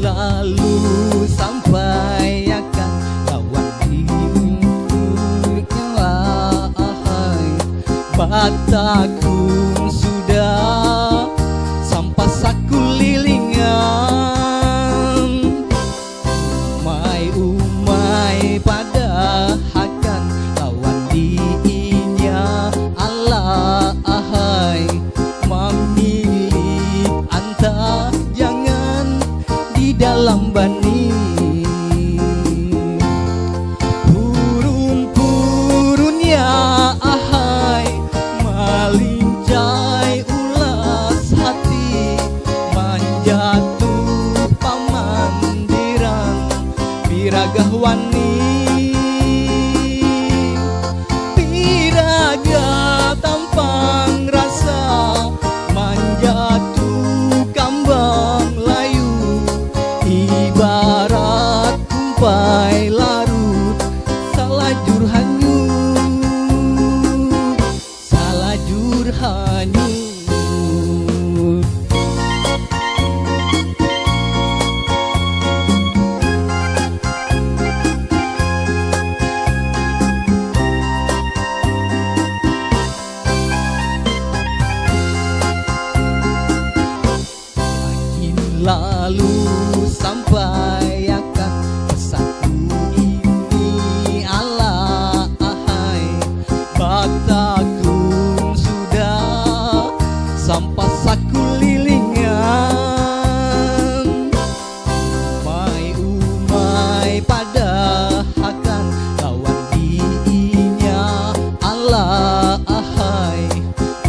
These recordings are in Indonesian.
Lalu sampai akan lawan dirinya, Batakun sudah sampai saku lilingan. Umai pada akan lawan dirinya, Allah memilih anta jangan di dalam bani. Purun-purunnya malincai ulas hati, manjatuh pamandiran biragah wani. Biraga tampang rasa, manjatuh kambang layu, ibarat kumpai larut salajur hanyut, salajur hanyut. Lalu sampai akan bersatu ini, Allah Batakun sudah sampai saku lilingan. Umai pada akan lawan dirinya, Allah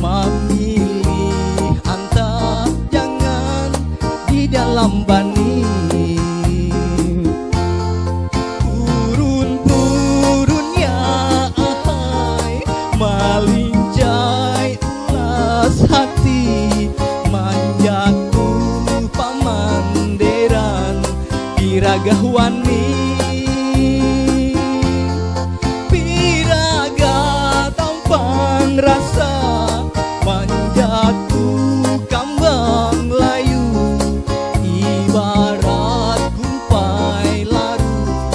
memilih anta jangan di dalam bani. Purun-purunnya malincai ulas hati, manjatuh pamanderan biragah wani. Biraga tampang rasa, manjatuh kambang layu, ibarat kumpai larut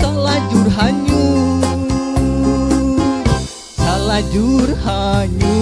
salajur hanyut, salajur hanyut.